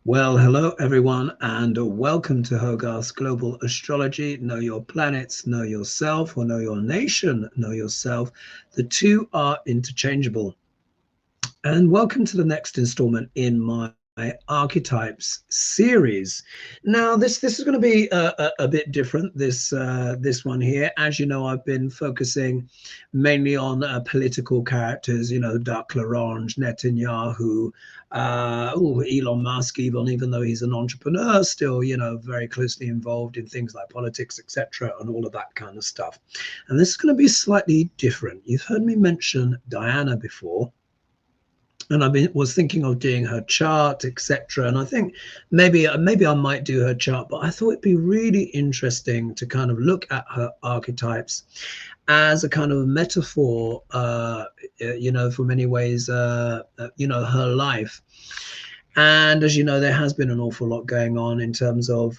Well, hello everyone, and welcome to Hogarth's Global Astrology. Know your planets, know yourself, or know your nation, know yourself. The two are interchangeable. And welcome to the next installment in my Archetypes series. Now, this is going to be a bit different. This one here, as you know, I've been focusing mainly on political characters. You know, Duck Larange, Netanyahu, Elon Musk, even though he's an entrepreneur, still very closely involved in things like politics, etc., and all of that kind of stuff. And this is going to be slightly different. You've heard me mention Diana before, and was thinking of doing her chart, etc. And I think maybe I might do her chart, but I thought it'd be really interesting to kind of look at her archetypes as a kind of metaphor, for many ways, her life. And as you know, there has been an awful lot going on in terms of,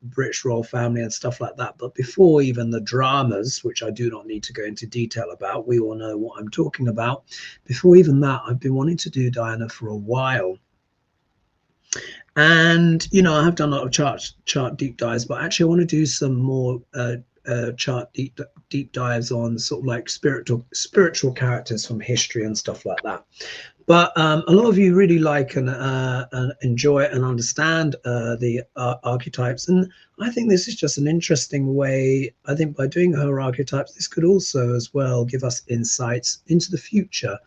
British royal family and stuff like that. But before even the dramas, which I do not need to go into detail about, we all know what I'm talking about. Before even that, I've been wanting to do Diana for a while. And, I have done a lot of chart deep dives, but actually I want to do some more chart deep dives on sort of like spiritual characters from history and stuff like that. But a lot of you really like and enjoy and understand the archetypes. And I think this is just an interesting way. I think by doing her archetypes, this could also as well give us insights into the future,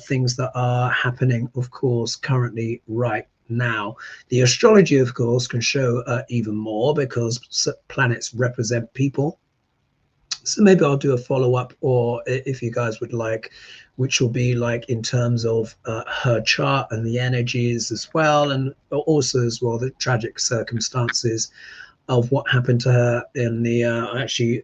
things that are happening, of course, currently right now. The astrology, of course, can show even more because planets represent people. So maybe I'll do a follow-up, or if you guys would like, which will be like in terms of her chart and the energies as well, and also as well the tragic circumstances of what happened to her in the I actually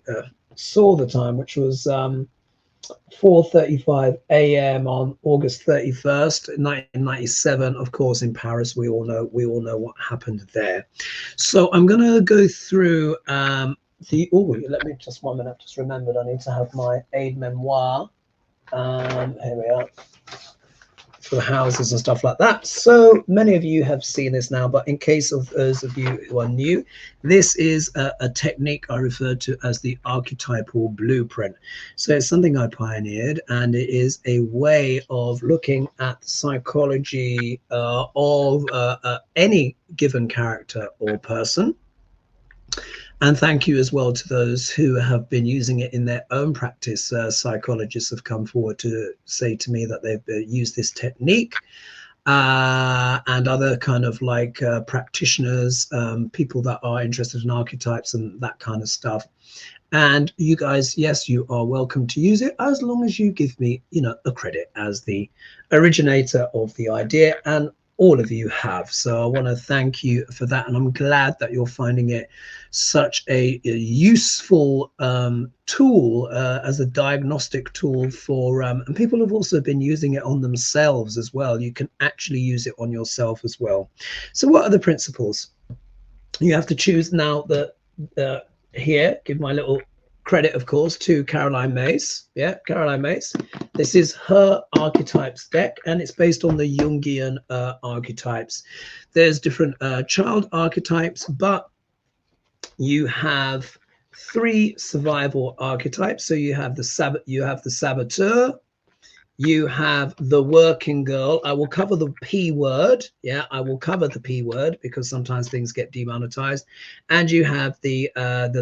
saw the time, which was 4:35 a.m. on August 31st, 1997. Of course, in Paris, we all know what happened there. So I'm going to go through let me just 1 minute. Just remembered I need to have my aid memoir. Here we are, for the houses and stuff like that. So many of you have seen this now, but in case of those of you who are new, this is a technique I refer to as the archetypal blueprint. So it's something I pioneered, and it is a way of looking at the psychology of any given character or person. And thank you as well to those who have been using it in their own practice. Psychologists have come forward to say to me that they've used this technique, and other kind of like practitioners, people that are interested in archetypes and that kind of stuff. And you guys, yes, you are welcome to use it as long as you give me, a credit as the originator of the idea. And all of you have. So I want to thank you for that. And I'm glad that you're finding it such a useful tool as a diagnostic tool for, and people have also been using it on themselves as well. You can actually use it on yourself as well. So what are the principles? You have to choose now here, give my little credit, of course, to Caroline Myss. Yeah, Caroline Myss. This is her archetypes deck, and it's based on the Jungian archetypes. There's different child archetypes, but you have 3 survival archetypes. So you have the saboteur, you have the working girl. I will cover the P word. Yeah, I will cover the P word because sometimes things get demonetized. And you have the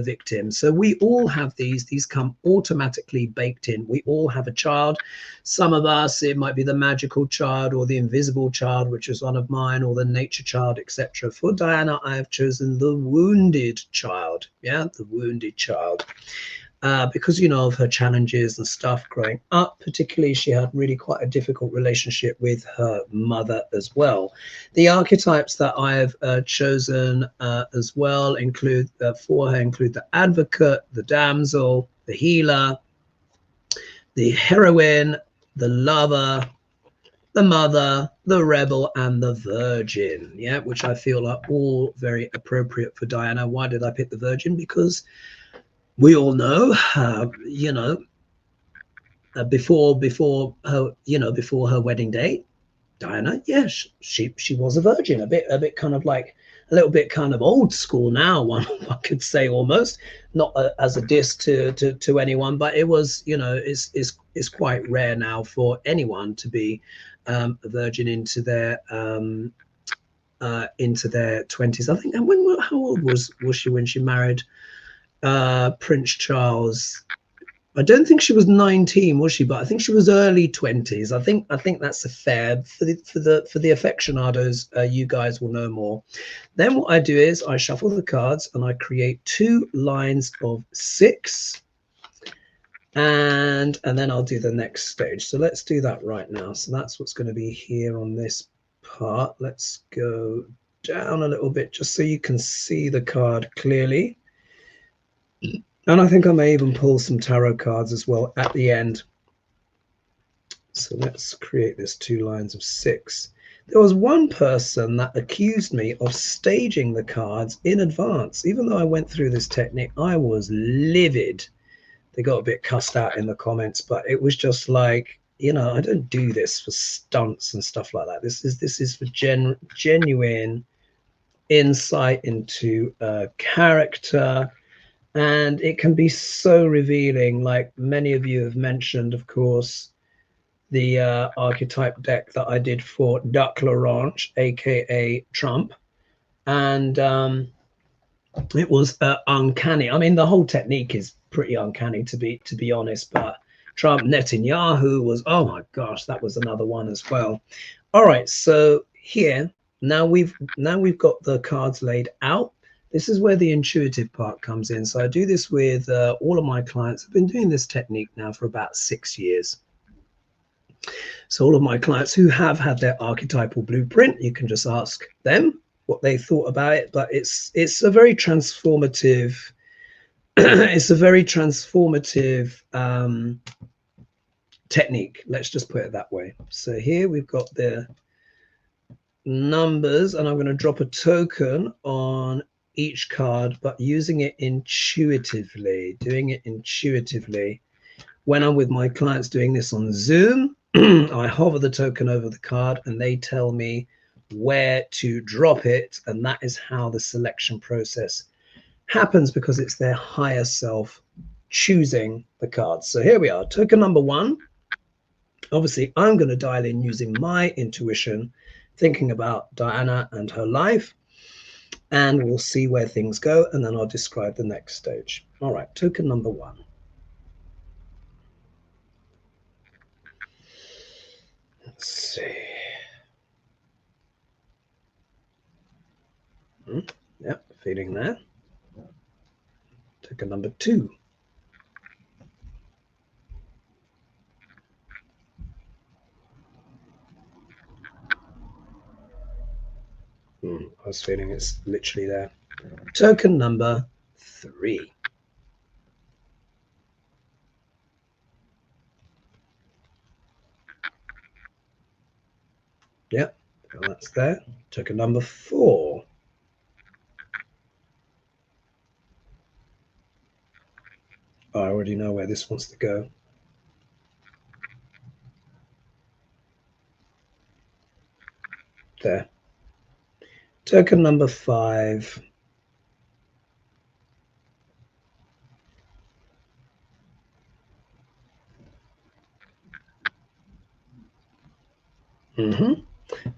victim. So we all have these. These come automatically baked in. We all have a child. Some of us, it might be the magical child or the invisible child, which is one of mine, or the nature child, etc. For Diana, I have chosen the wounded child. Yeah, the wounded child. Because, of her challenges and stuff growing up, particularly she had really quite a difficult relationship with her mother as well. The archetypes that I have chosen as well include the advocate, the damsel, the healer, the heroine, the lover, the mother, the rebel, and the virgin. Yeah, which I feel are all very appropriate for Diana. Why did I pick the virgin? Because we all know, before her wedding day, Diana, yeah, she was a virgin, a bit kind of like a little bit kind of old school now, one I could say, almost not as a diss to anyone, but it was, you know, it's quite rare now for anyone to be a virgin into their 20s, I think. And how old was she when she married Prince Charles? I don't think she was 19, was she? But I think she was early 20s. I think that's a fair for the aficionados. You guys will know more. Then what I do is I shuffle the cards and I create 2 lines of 6, and then I'll do the next stage. So let's do that right now. So that's what's going to be here on this part. Let's go down a little bit just so you can see the card clearly. And I think I may even pull some tarot cards as well at the end. So let's create this 2 lines of 6. There was one person that accused me of staging the cards in advance. Even though I went through this technique, I was livid. They got a bit cussed out in the comments, but it was just like, you know, I don't do this for stunts and stuff like that. This is for genuine insight into character. And it can be so revealing. Like many of you have mentioned, of course, the archetype deck that I did for Duck Laurent, aka Trump, and it was uncanny. I mean, the whole technique is pretty uncanny, to be honest. But Trump Netanyahu was, oh my gosh, that was another one as well. All right, so here now we've got the cards laid out. This is where the intuitive part comes in. So I do this with all of my clients. I've been doing this technique now for about 6 years. So all of my clients who have had their archetypal blueprint, you can just ask them what they thought about it. But it's a very transformative, it's a very transformative technique. Let's just put it that way. So here we've got the numbers, and I'm going to drop a token on each card, but using it intuitively, doing it intuitively. When I'm with my clients doing this on Zoom, I hover the token over the card and they tell me where to drop it, and that is how the selection process happens, because it's their higher self choosing the cards. So here we are, token number 1. Obviously, I'm going to dial in using my intuition, thinking about Diana and her life, and we'll see where things go, and then I'll describe the next stage. All right, token number 1. Let's see. Yep, feeling that. Token number 2. I was feeling it's literally there. Token number 3. Yep, that's there. Token number 4. I already know where this wants to go. There. Token number 5.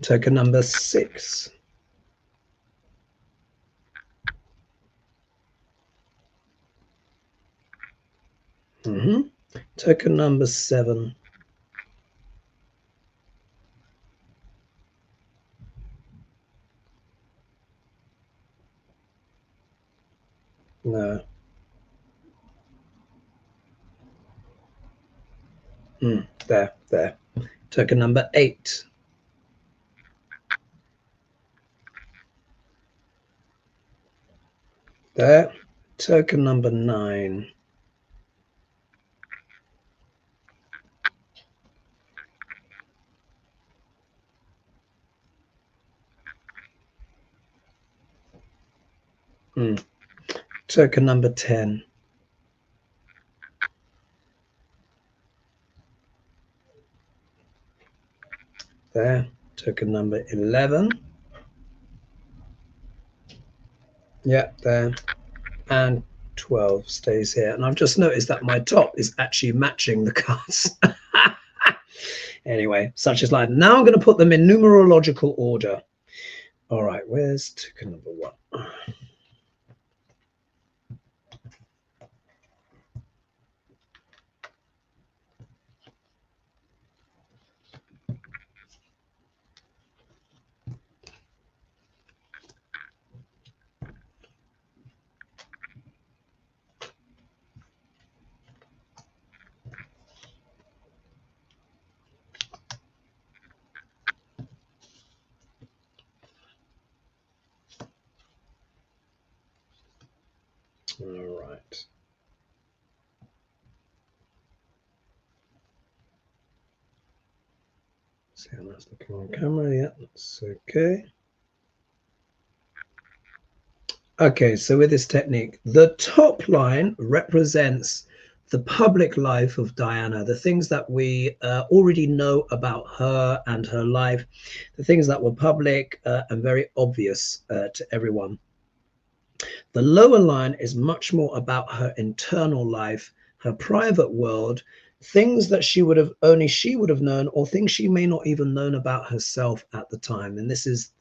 Token number 6. Token number 7. No. There. Token number 8. There. Token number 9. Token number 10. There. Token number 11. Yeah, there. And 12 stays here. And I've just noticed that my top is actually matching the cards. Anyway, such is life. Now I'm going to put them in numerological order. All right, where's token number 1? All right. See how that's looking on camera. Yeah, that's okay. Okay, so with this technique, the top line represents the public life of Diana, the things that we already know about her and her life, the things that were public and very obvious to everyone. The lower line is much more about her internal life, her private world, things that only she would have known, or things she may not even known about herself at the time. And this is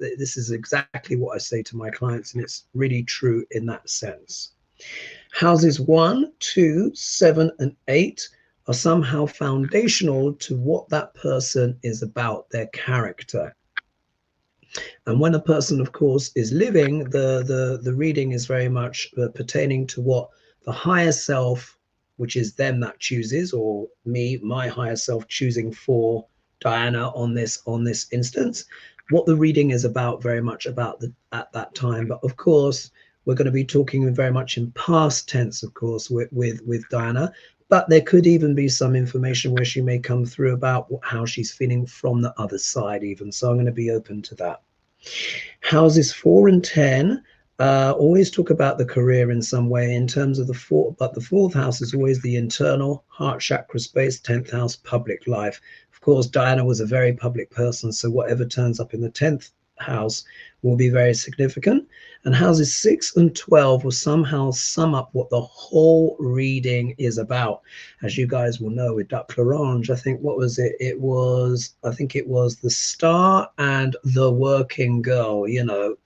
exactly what I say to my clients, and it's really true in that sense. Houses 1, 2, 7, and 8 are somehow foundational to what that person is about, their character. And when a person, of course, is living, the reading is very much pertaining to what the higher self, which is them that chooses, or me, my higher self choosing for Diana on this instance, what the reading is about, very much about at that time. But of course, we're going to be talking very much in past tense, of course, with Diana. But there could even be some information where she may come through about how she's feeling from the other side even. So I'm going to be open to that. Houses 4 and 10 always talk about the career in some way in terms of the fourth, but the fourth house is always the internal heart chakra space, 10th house, public life. Of course, Diana was a very public person, so whatever turns up in the 10th house will be very significant. And houses 6 and 12 will somehow sum up what the whole reading is about. As you guys will know, with Duck L'Orange, I think, what was it? I think it was the star and the working girl. I'm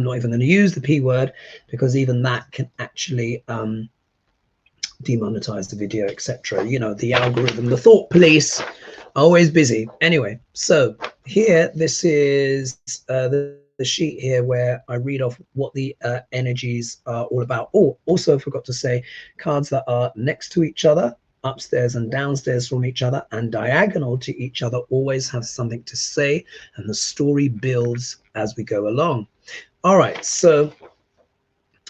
not even going to use the P word, because even that can actually demonetize the video, etc. The algorithm, the thought police are always busy. Anyway, so here, this is the sheet here where I read off what the energies are all about. Oh, also forgot to say, cards that are next to each other, upstairs and downstairs from each other, and diagonal to each other always have something to say, and the story builds as we go along. All right, so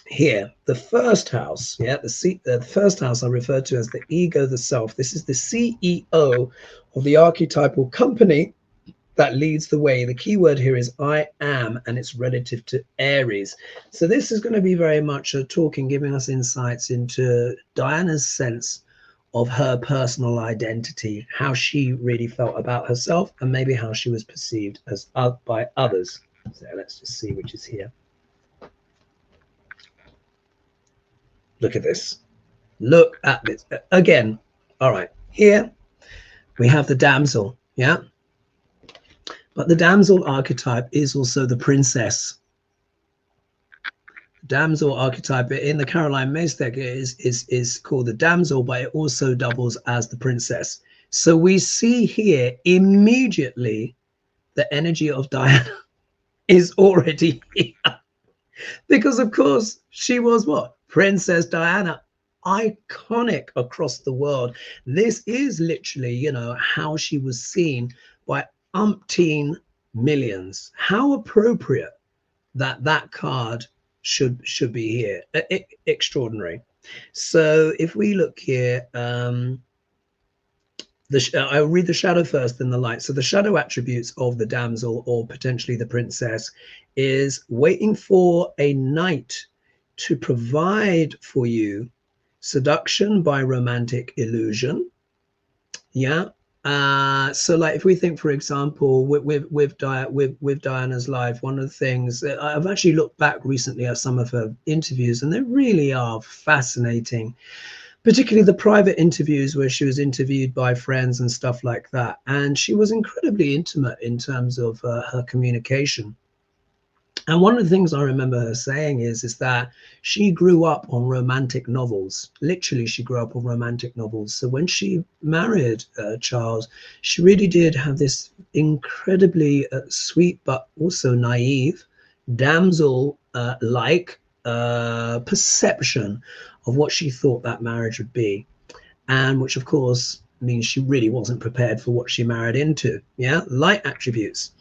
here, the first house, the first house I refer to as the ego, the self. This is the CEO of the archetypal company that leads the way. The key word here is I am, and it's relative to Aries. So this is going to be very much talking, giving us insights into Diana's sense of her personal identity, how she really felt about herself, and maybe how she was perceived as by others. So let's just see which is here. Look at this. Look at this. Again, all right, here we have the damsel, yeah? But the damsel archetype is also the princess. Damsel archetype in the Caroline Myss deck is called the damsel, but it also doubles as the princess. So we see here immediately the energy of Diana is already here. Because of course she was what? Princess Diana, iconic across the world. This is literally, how she was seen by umpteen millions. How appropriate that card should be here. Extraordinary. So if we look here, I'll read the shadow first, then the light. So the shadow attributes of the damsel, or potentially the princess, is waiting for a knight to provide for you seduction by romantic illusion. Yeah. So like if we think, for example, with Diana's life, one of the things that I've actually looked back recently at some of her interviews, and they really are fascinating, particularly the private interviews where she was interviewed by friends and stuff like that. And she was incredibly intimate in terms of her communication. And one of the things I remember her saying is that she grew up on romantic novels. Literally, she grew up on romantic novels. So when she married Charles, she really did have this incredibly sweet but also naive, damsel-like perception of what she thought that marriage would be, and which, of course, means she really wasn't prepared for what she married into. Yeah, light attributes.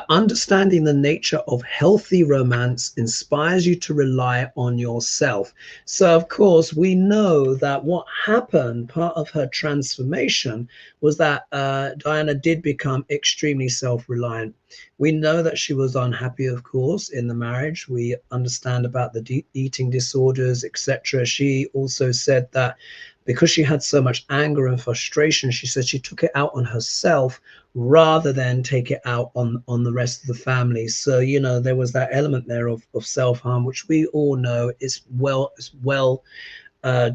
Understanding the nature of healthy romance inspires you to rely on yourself. So, of course, we know that what happened, part of her transformation, was that Diana did become extremely self-reliant. We know that she was unhappy, of course, in the marriage. We understand about the eating disorders, etc. She also said that because she had so much anger and frustration, she said she took it out on herself rather than take it out on the rest of the family. So, you know, there was that element there of self-harm, which we all know is well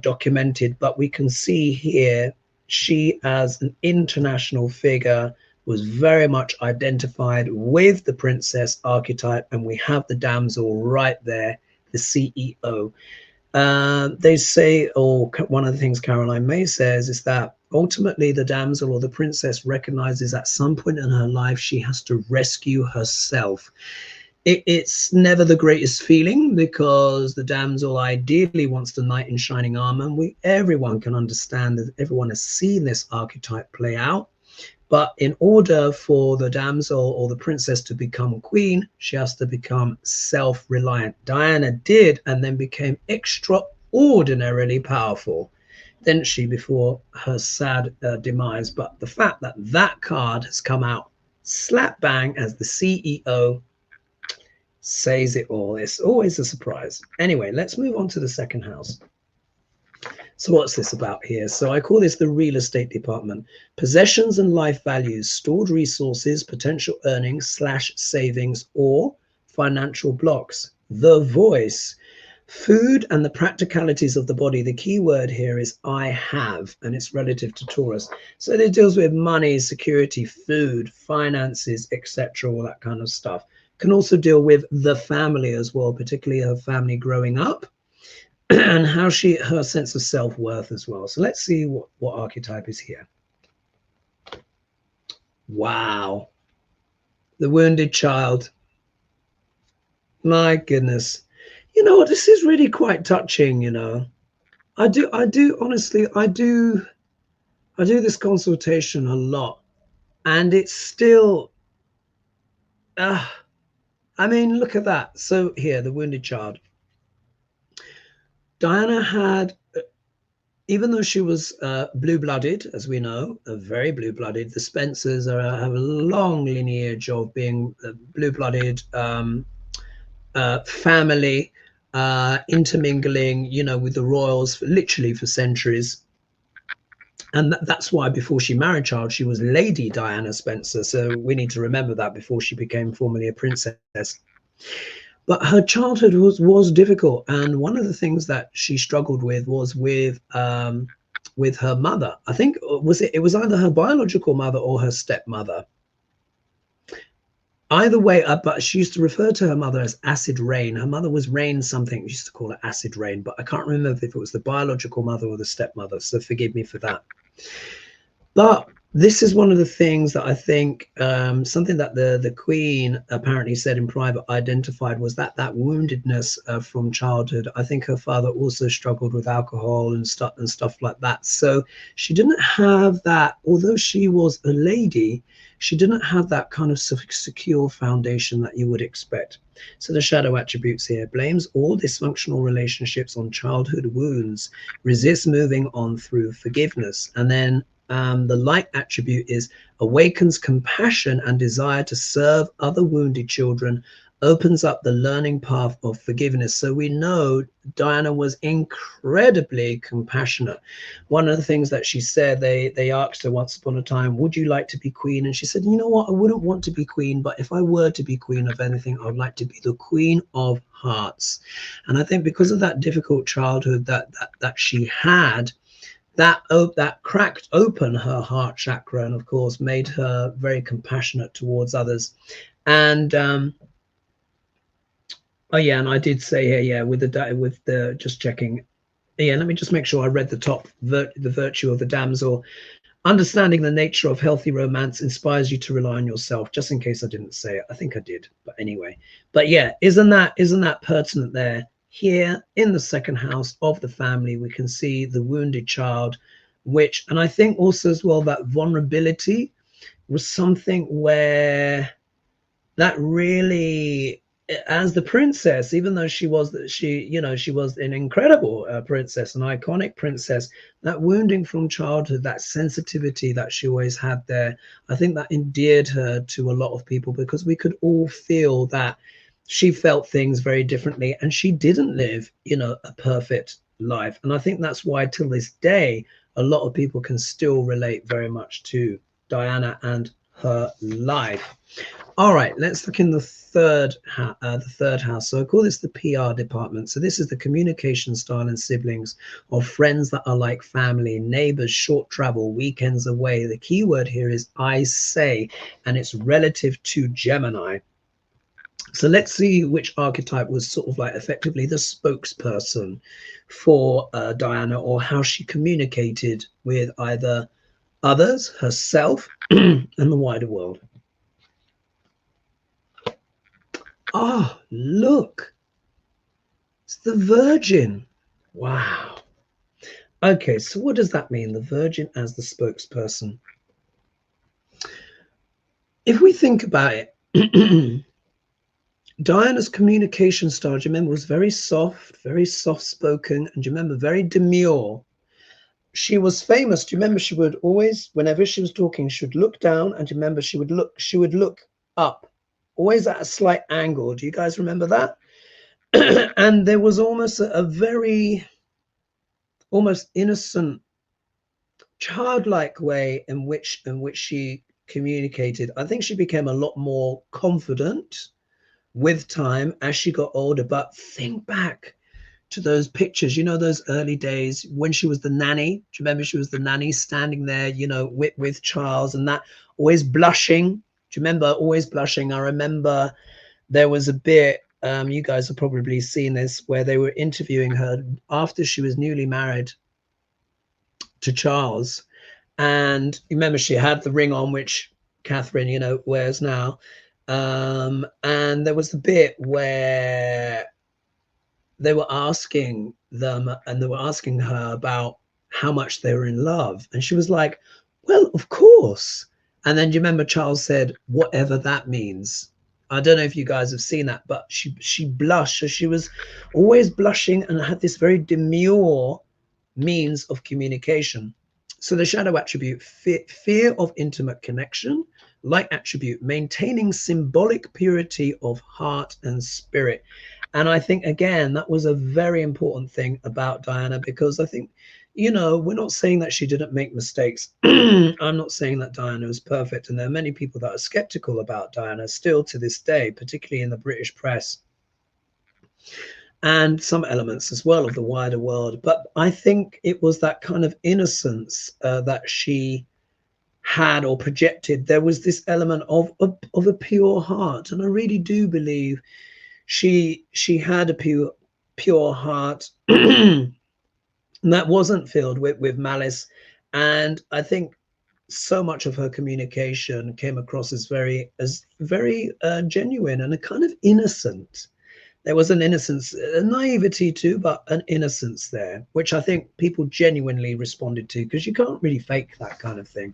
documented. But we can see here, she as an international figure was very much identified with the princess archetype, and we have the damsel right there, the CEO. They say, or one of the things Caroline May says, is that ultimately the damsel or the princess recognizes at some point in her life she has to rescue herself. It's never the greatest feeling, because the damsel ideally wants the knight in shining armor, and everyone can understand that everyone has seen this archetype play out. But in order for the damsel or the princess to become queen, she has to become self-reliant. Diana did, and then became extraordinarily powerful, didn't she, before her sad demise. But the fact that that card has come out slap bang as the CEO says it all. It's always a surprise. Anyway, let's move on to the second house. So what's this about here? So I call this the real estate department. Possessions and life values, stored resources, potential earnings / savings, or financial blocks. The voice, food and the practicalities of the body. The key word here is I have, and it's relative to Taurus. So it deals with money, security, food, finances, etc., all that kind of stuff. Can also deal with the family as well, particularly her family growing up, and how her sense of self-worth as well. So let's see what archetype is here. Wow, the wounded child. My goodness. You know what, this is really quite touching. You know, I do honestly, I do this consultation a lot, and it's still I mean, look at that. So here, the wounded child. Diana had, even though she was blue-blooded, as we know, very blue-blooded, the Spencers have a long lineage of being blue-blooded family, intermingling, you know, with the royals literally for centuries. And that's why before she married Charles, she was Lady Diana Spencer. So we need to remember that before she became formally a princess. But her childhood was difficult, and one of the things that she struggled with was with her mother. I think it was either her biological mother or her stepmother. Either way, but she used to refer to her mother as Acid Rain. Her mother was Rain something. We used to call her Acid Rain, but I can't remember if it was the biological mother or the stepmother. So forgive me for that. But this is one of the things that I think, something that the Queen apparently said in private, identified, was that woundedness from childhood. I think her father also struggled with alcohol and stuff like that. So she didn't have that, although she was a lady, she didn't have that kind of secure foundation that you would expect. So the shadow attributes here: blames all dysfunctional relationships on childhood wounds, resists moving on through forgiveness. And then the light attribute is awakens compassion and desire to serve other wounded children, opens up the learning path of forgiveness. So we know Diana was incredibly compassionate. One of the things that she said, they asked her once upon a time, would you like to be queen? And she said, you know what, I wouldn't want to be queen, but if I were to be queen of anything, I would like to be the queen of hearts. And I think because of that difficult childhood that she had, that cracked open her heart chakra, and of course made her very compassionate towards others. And oh yeah, and I did say here, yeah, with the just checking. Yeah, let me just make sure I read the top. The virtue of the damsel. Understanding the nature of healthy romance inspires you to rely on yourself. Just in case I didn't say it, I think I did. But anyway, but yeah, isn't that pertinent there? Here in the second house of the family, we can see the wounded child, which, and I think also as well that vulnerability was something where that really, as the princess, even though she was an incredible princess, an iconic princess, that wounding from childhood, that sensitivity that she always had there, I think that endeared her to a lot of people, because we could all feel that she felt things very differently, and she didn't live a perfect life. And I think that's why till this day a lot of people can still relate very much to Diana and her life. All right, let's look in the third house. So I call this the PR department. So this is the communication style and siblings of friends that are like family, neighbors, short travel, weekends away. The key word here is I say, and it's relative to Gemini. So let's see which archetype was sort of like effectively the spokesperson for Diana, or how she communicated with either others, herself, and the wider world. Oh, look, it's the Virgin. Wow. Okay, so what does that mean? The Virgin as the spokesperson. If we think about it, Diana's communication style, do you remember, was very soft spoken, and do you remember, very demure. She was famous. Do you remember, she would always, whenever she was talking, she would look down, and do you remember, she would look up, always at a slight angle. Do you guys remember that? And there was almost a very almost innocent, childlike way in which she communicated. I think she became a lot more confident with time as she got older. But think back to those pictures, those early days when she was the nanny. Do you remember, she was the nanny standing there, with Charles, and that, always blushing. Do you remember, always blushing? I remember there was a bit, you guys have probably seen this, where they were interviewing her after she was newly married to Charles. And you remember, she had the ring on, which Catherine, wears now. And there was the bit where they were asking them, and they were asking her about how much they were in love. And she was like, well, of course. And then do you remember Charles said, whatever that means? I don't know if you guys have seen that, but she blushed. So she was always blushing and had this very demure means of communication. So the shadow attribute, fear of intimate connection. Light attribute, maintaining symbolic purity of heart and spirit. And I think, again, that was a very important thing about Diana, because I think, we're not saying that she didn't make mistakes. I'm not saying that Diana was perfect. And there are many people that are skeptical about Diana still to this day, particularly in the British press, and some elements as well of the wider world. But I think it was that kind of innocence that she had, or projected. There was this element of a pure heart. And I really do believe she had a pure heart that wasn't filled with malice. And I think so much of her communication came across as very genuine and a kind of innocent. There was an innocence, a naivety too, but an innocence there, which I think people genuinely responded to, because you can't really fake that kind of thing.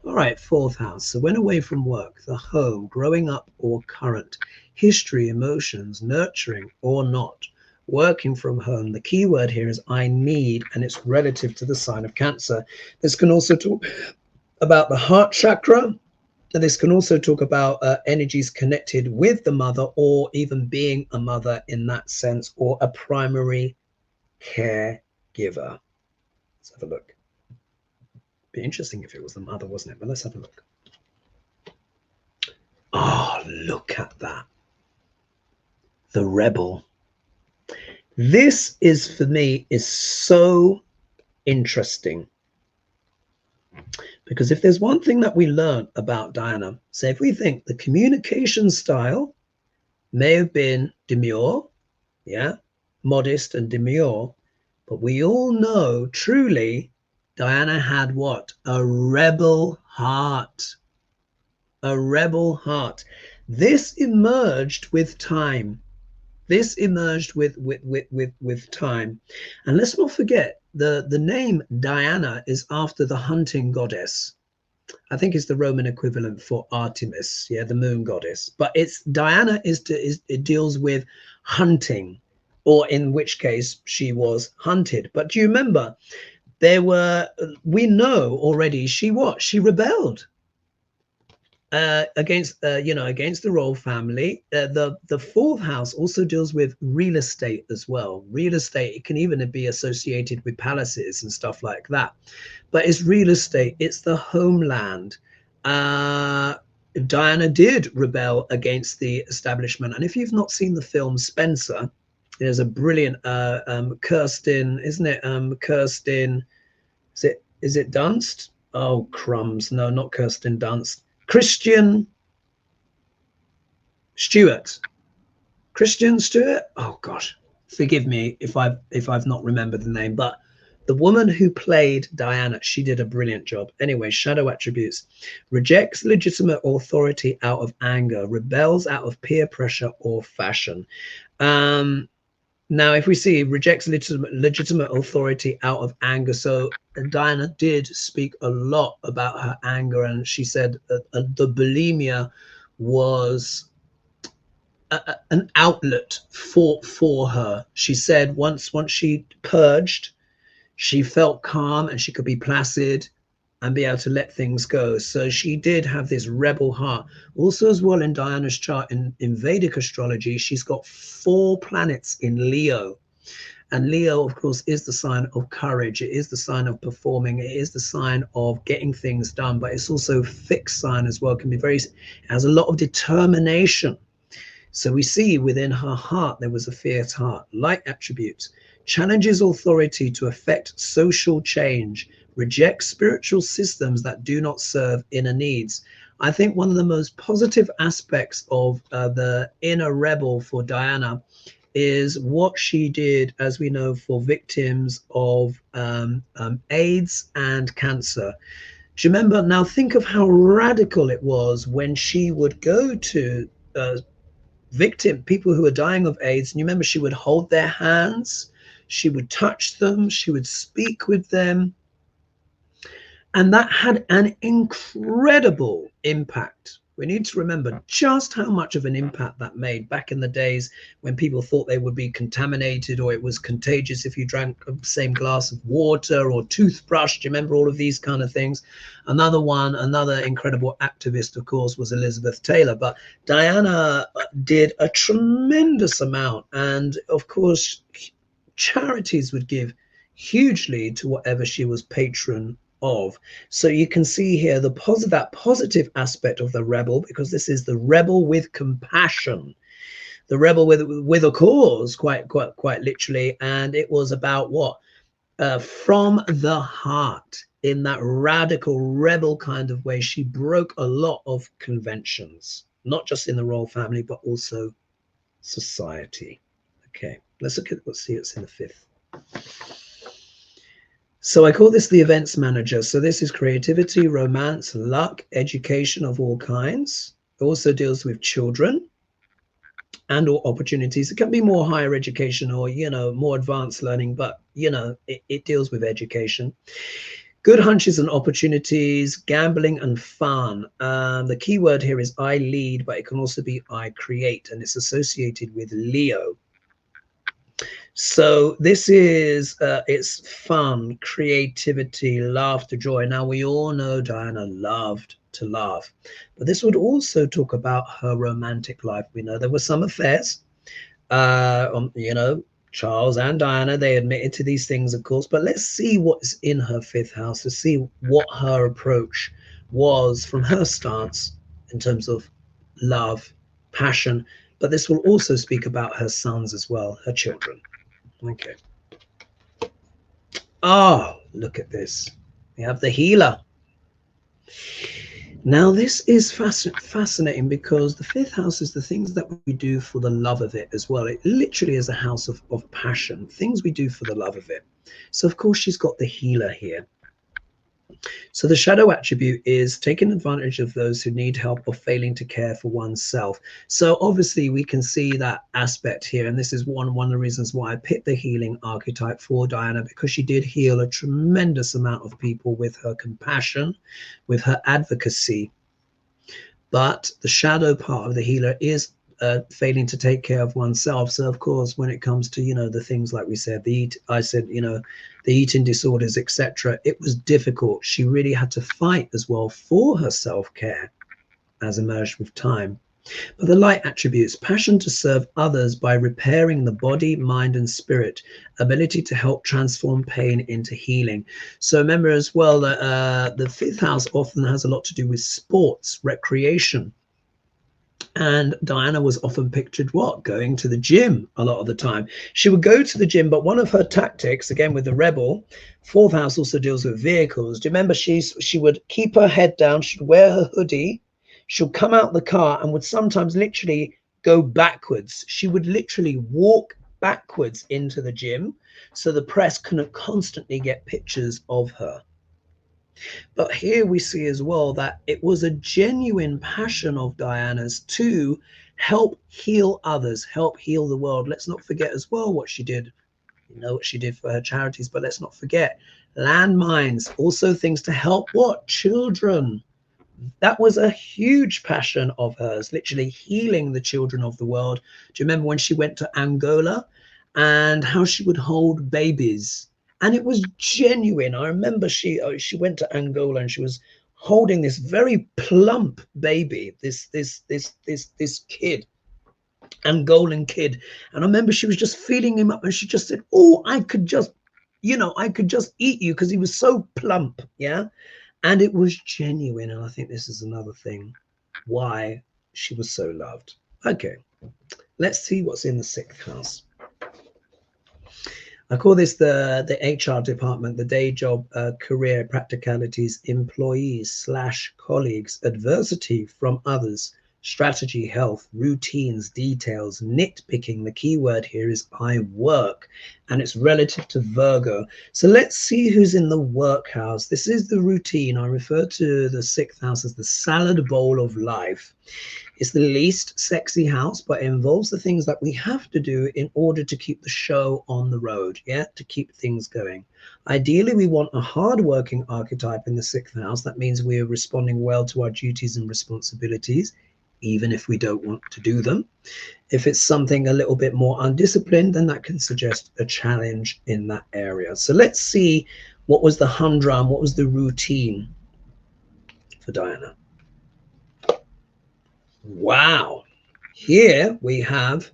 All right, fourth house. So when away from work, the home, growing up or current, history, emotions, nurturing or not, working from home. The key word here is I need, and it's relative to the sign of Cancer. This can also talk about the heart chakra, This can also talk about energies connected with the mother, or even being a mother in that sense, or a primary caregiver. Let's have a look. Be interesting if it was the mother, wasn't it? But let's have a look. Oh, look at that. The rebel. This is, for me, is so interesting. Because if there's one thing that we learn about Diana, say if we think the communication style may have been demure, yeah, modest and demure, but we all know truly Diana had what? A rebel heart. A rebel heart. This emerged with time. This emerged with time. And let's not forget, the name Diana is after the hunting goddess. I think it's the Roman equivalent for Artemis, yeah, the moon goddess. But it's Diana it deals with hunting, or in which case she was hunted. But do you remember, we know already she rebelled against against the royal family. The fourth house also deals with real estate as well. Real estate, it can even be associated with palaces and stuff like that, but it's real estate, it's the homeland. Diana did rebel against the establishment, and if you've not seen the film Spencer, there's a brilliant Kirsten, isn't it? Kirsten, is it Dunst? Oh crumbs, no, not Kirsten Dunst. Christian Stewart. Christian Stewart. Oh gosh, forgive me if I've not remembered the name, but the woman who played Diana, she did a brilliant job. Anyway, shadow attributes: rejects legitimate authority out of anger, rebels out of peer pressure or fashion. Now, if we see rejects legitimate authority out of anger, so Diana did speak a lot about her anger, and she said the bulimia was an outlet for her. She said once she purged, she felt calm and she could be placid and be able to let things go. So she did have this rebel heart. Also as well, in Diana's chart, in Vedic astrology, she's got 4 planets in Leo. And Leo, of course, is the sign of courage. It is the sign of performing. It is the sign of getting things done. But it's also a fixed sign as well. It can be has a lot of determination. So we see within her heart, there was a fierce heart. Light attributes: challenges authority to effect social change, reject spiritual systems that do not serve inner needs. I think one of the most positive aspects of the inner rebel for Diana is what she did, as we know, for victims of AIDS and cancer. Do you remember? Now think of how radical it was when she would go to people who are dying of AIDS, and you remember she would hold their hands, she would touch them, she would speak with them, and that had an incredible impact. We need to remember just how much of an impact that made back in the days when people thought they would be contaminated, or it was contagious if you drank the same glass of water or toothbrush. Do you remember all of these kind of things? Another incredible activist, of course, was Elizabeth Taylor. But Diana did a tremendous amount, and of course charities would give hugely to whatever she was patron of. So you can see here that positive aspect of the rebel, because this is the rebel with compassion, the rebel with a cause, quite literally. And it was about what? From the heart, in that radical rebel kind of way. She broke a lot of conventions, not just in the royal family, but also society. Okay, let's see it's in the 5th. So I call this the events manager. So this is creativity, romance, luck, education of all kinds. It also deals with children and or opportunities. It can be more higher education or, more advanced learning, but, it deals with education. Good hunches and opportunities, gambling and fun. The key word here is I lead, but it can also be I create, and it's associated with Leo. So this is it's fun, creativity, laughter, joy. Now we all know Diana loved to laugh, but this would also talk about her romantic life. We know there were some affairs, you know, Charles and Diana, they admitted to these things, of course, but let's see what's in her fifth house to see what her approach was from her stance in terms of love, passion. But this will also speak about her sons as well, her children. Okay. Oh, look at this. We have the healer. Now, this is fascinating because the fifth house is the things that we do for the love of it as well. It literally is a house of passion, things we do for the love of it. So, of course, she's got the healer here. So the shadow attribute is taking advantage of those who need help or failing to care for oneself. So obviously we can see that aspect here. And this is one of the reasons why I picked the healing archetype for Diana, because she did heal a tremendous amount of people with her compassion, with her advocacy. But the shadow part of the healer is failing to take care of oneself. So of course, when it comes to, you know, the things like we said, I said, you know, the eating disorders, etc., it was difficult. She really had to fight as well for her self-care as emerged with time. But the light attributes: passion to serve others by repairing the body, mind, and spirit, ability to help transform pain into healing. So remember as well that the fifth house often has a lot to do with sports, recreation. And Diana was often pictured what? Going to the gym a lot of the time. She would go to the gym, but one of her tactics, again with the rebel, fourth house also deals with vehicles. Do you remember she would keep her head down, she'd wear her hoodie, she'd come out the car and would sometimes literally go backwards. She would literally walk backwards into the gym so the press couldn't constantly get pictures of her. But here we see as well that it was a genuine passion of Diana's to help heal others, help heal the world. Let's not forget as well what she did. You know what she did for her charities, but let's not forget landmines, also things to help what? Children. That was a huge passion of hers, literally healing the children of the world. Do you remember when she went to Angola and how she would hold babies? And it was genuine. I remember she went to Angola and she was holding this very plump baby, this kid, Angolan kid. And I remember she was just feeding him up and she just said, "Oh, I could just, you know, I could just eat you," because he was so plump. Yeah. And it was genuine. And I think this is another thing why she was so loved. Okay, let's see what's in the sixth house. I call this the HR department, the day job, career, practicalities, employees / colleagues, adversity from others, strategy, health, routines, details, nitpicking. The key word here is I work, and it's relative to Virgo. So let's see who's in the work house. This is the routine. I refer to the sixth house as the salad bowl of life. It's the least sexy house, but it involves the things that we have to do in order to keep the show on the road, yeah, to keep things going. Ideally, we want a hard-working archetype in the sixth house. That means we are responding well to our duties and responsibilities, even if we don't want to do them. If it's something a little bit more undisciplined, then that can suggest a challenge in that area. So let's see what was the humdrum, what was the routine for Diana. Wow. Here we have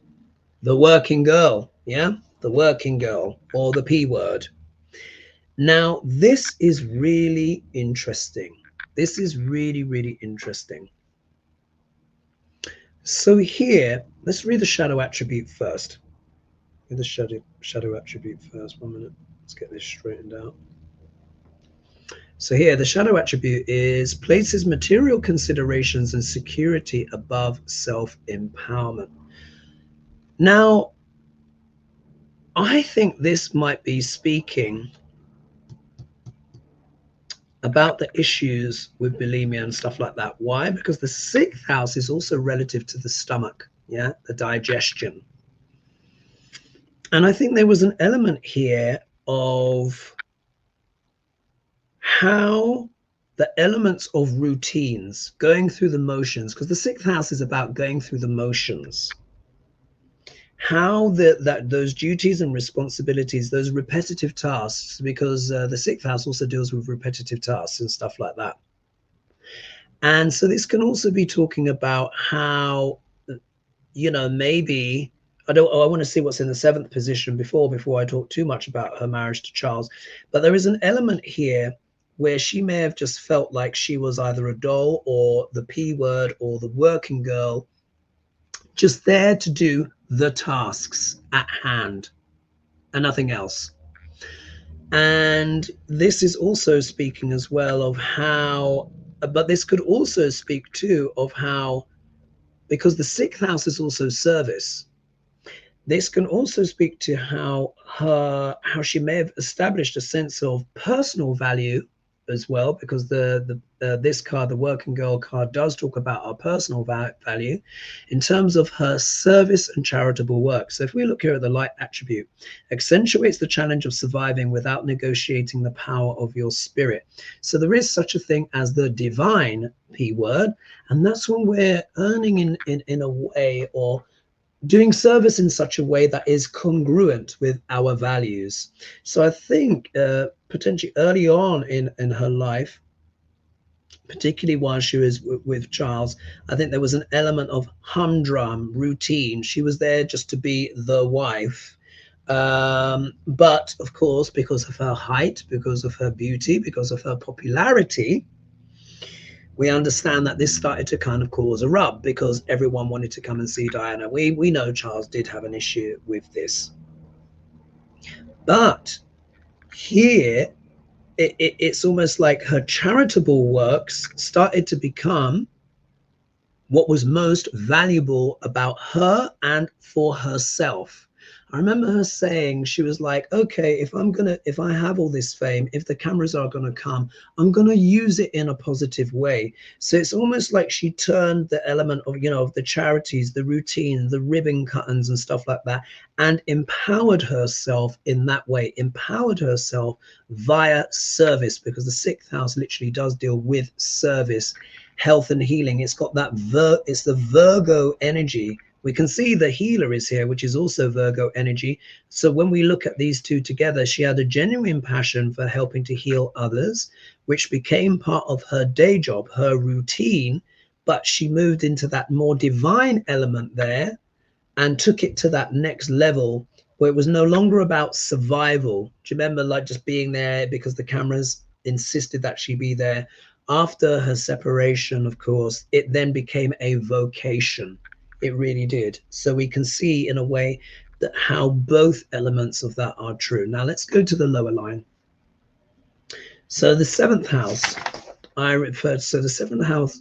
the working girl, yeah? The working girl, or the P word. Now, this is really interesting. This is really, really interesting. So here, let's read the shadow attribute first. Read the shadow attribute first. 1 minute. Let's get this straightened out. So here, the shadow attribute is places material considerations and security above self-empowerment. Now, I think this might be speaking about the issues with bulimia and stuff like that. Why? Because the sixth house is also relative to the stomach, yeah, the digestion. And I think there was an element here of how the elements of routines, going through the motions, because the sixth house is about going through the motions. how that those duties and responsibilities, those repetitive tasks, because the sixth house also deals with repetitive tasks and stuff like that. And so this can also be talking about how, maybe I want to see what's in the seventh position before I talk too much about her marriage to Charles. But there is an element here where she may have just felt like she was either a doll or the P word or the working girl, just there to do the tasks at hand and nothing else. And this is also speaking as well of how, but this could also speak too of how, because the sixth house is also service, this can also speak to how she may have established a sense of personal value as well, because the this card, the working girl card, does talk about our personal value in terms of her service and charitable work. So if we look here at the light attribute, accentuates the challenge of surviving without negotiating the power of your spirit. So there is such a thing as the divine P word, and that's when we're earning in a way, or doing service in such a way that is congruent with our values. So I think potentially early on in her life, particularly while she was with Charles, I think there was an element of humdrum routine. She was there just to be the wife. But of course, because of her height, because of her beauty, because of her popularity, we understand that this started to kind of cause a rub, because everyone wanted to come and see Diana. We know Charles did have an issue with this. But here, it's almost like her charitable works started to become what was most valuable about her and for herself. I remember her saying, she was like, okay, if I have all this fame, if the cameras are gonna come, I'm gonna use it in a positive way. So it's almost like she turned the element of, of the charities, the routine, the ribbon cuttings and stuff like that, and empowered herself in that way, empowered herself via service, because the sixth house literally does deal with service, health and healing. It's got that it's the Virgo energy. We can see the healer is here, which is also Virgo energy. So when we look at these two together, she had a genuine passion for helping to heal others, which became part of her day job, her routine. But she moved into that more divine element there and took it to that next level where it was no longer about survival. Do you remember, like, just being there because the cameras insisted that she be there? After her separation, of course, it then became a vocation. It really did. So we can see in a way that how both elements of that are true. Now let's go to the lower line. So the seventh house, the seventh house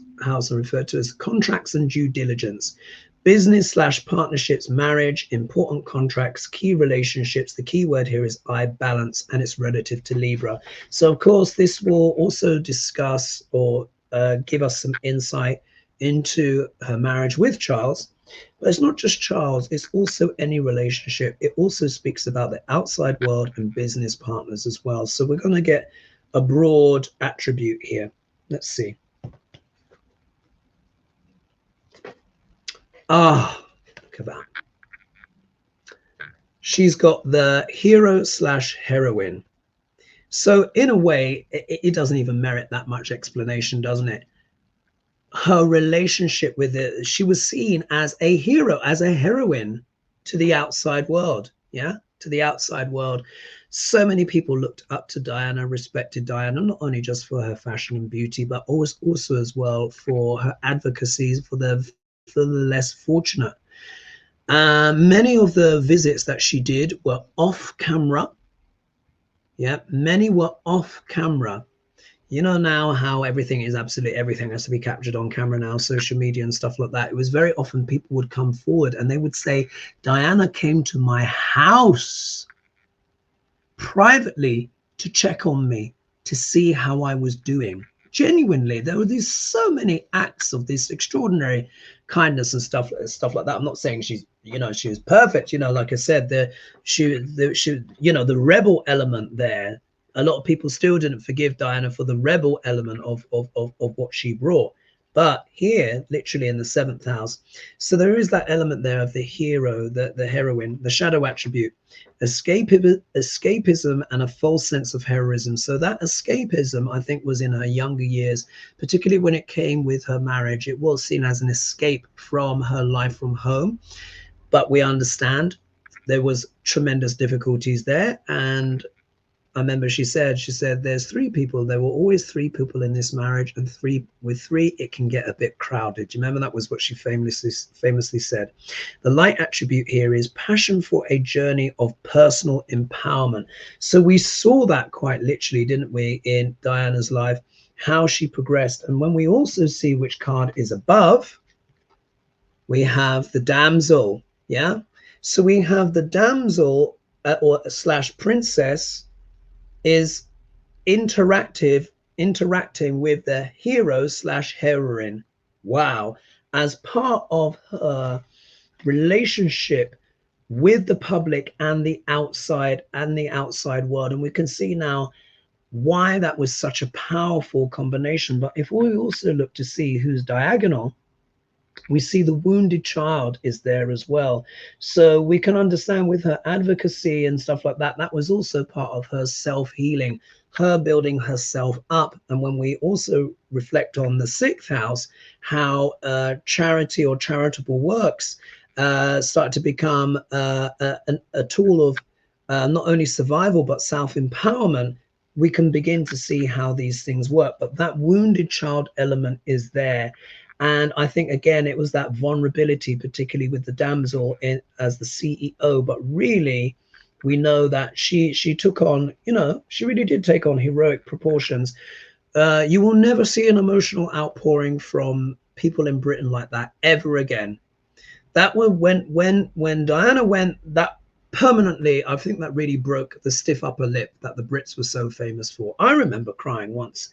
are referred to as contracts and due diligence, business/partnerships, marriage, important contracts, key relationships. The key word here is I, balance, and it's relative to Libra. So of course this will also discuss or give us some insight into her marriage with Charles. But it's not just Charles, it's also any relationship. It also speaks about the outside world and business partners as well. So we're going to get a broad attribute here. Let's see. Look at that. She's got the hero/heroine. So in a way, it doesn't even merit that much explanation, doesn't it? Her relationship with it, she was seen as a hero, as a heroine to the outside world. Yeah, to the outside world. So many people looked up to Diana, respected Diana, not only just for her fashion and beauty, but also as well for her advocacy for the less fortunate. Many of the visits that she did were off camera. Yeah, many were off camera. You know now how everything has to be captured on camera now, social media and stuff like that. It was very often people would come forward and they would say, Diana came to my house privately to check on me, to see how I was doing. Genuinely, there were so many acts of this extraordinary kindness and stuff like that. I'm not saying she was perfect. Like I said, the rebel element there. A lot of people still didn't forgive Diana for the rebel element of what she brought. But here, literally in the 7th house, so there is that element there of the hero, the heroine, the shadow attribute, escapism, and a false sense of heroism. So that escapism, I think, was in her younger years, particularly when it came with her marriage. It was seen as an escape from her life from home. But we understand there was tremendous difficulties there, and I remember she said there's 3 people. There were always 3 people in this marriage, and with three it can get a bit crowded. Do you remember that was what she famously said? The light attribute here is passion for a journey of personal empowerment. So we saw that quite literally, didn't we, in Diana's life, how she progressed. And when we also see which card is above, we have the damsel. Yeah, so we have the damsel or slash princess is interacting with the hero slash heroine. Wow. As part of her relationship with the public and the outside world. And we can see now why that was such a powerful combination. But if we also look to see who's diagonal, we see the wounded child is there as well. So we can understand with her advocacy and stuff like that, that was also part of her self-healing, her building herself up. And when we also reflect on the 6th house, how charity or charitable works start to become a tool of not only survival, but self-empowerment, we can begin to see how these things work. But that wounded child element is there. And I think, again, it was that vulnerability, particularly with the damsel as the CEO. But really, we know that she took on, she really did take on heroic proportions. You will never see an emotional outpouring from people in Britain like that ever again. That when Diana went, that permanently, I think that really broke the stiff upper lip that the Brits were so famous for. I remember crying once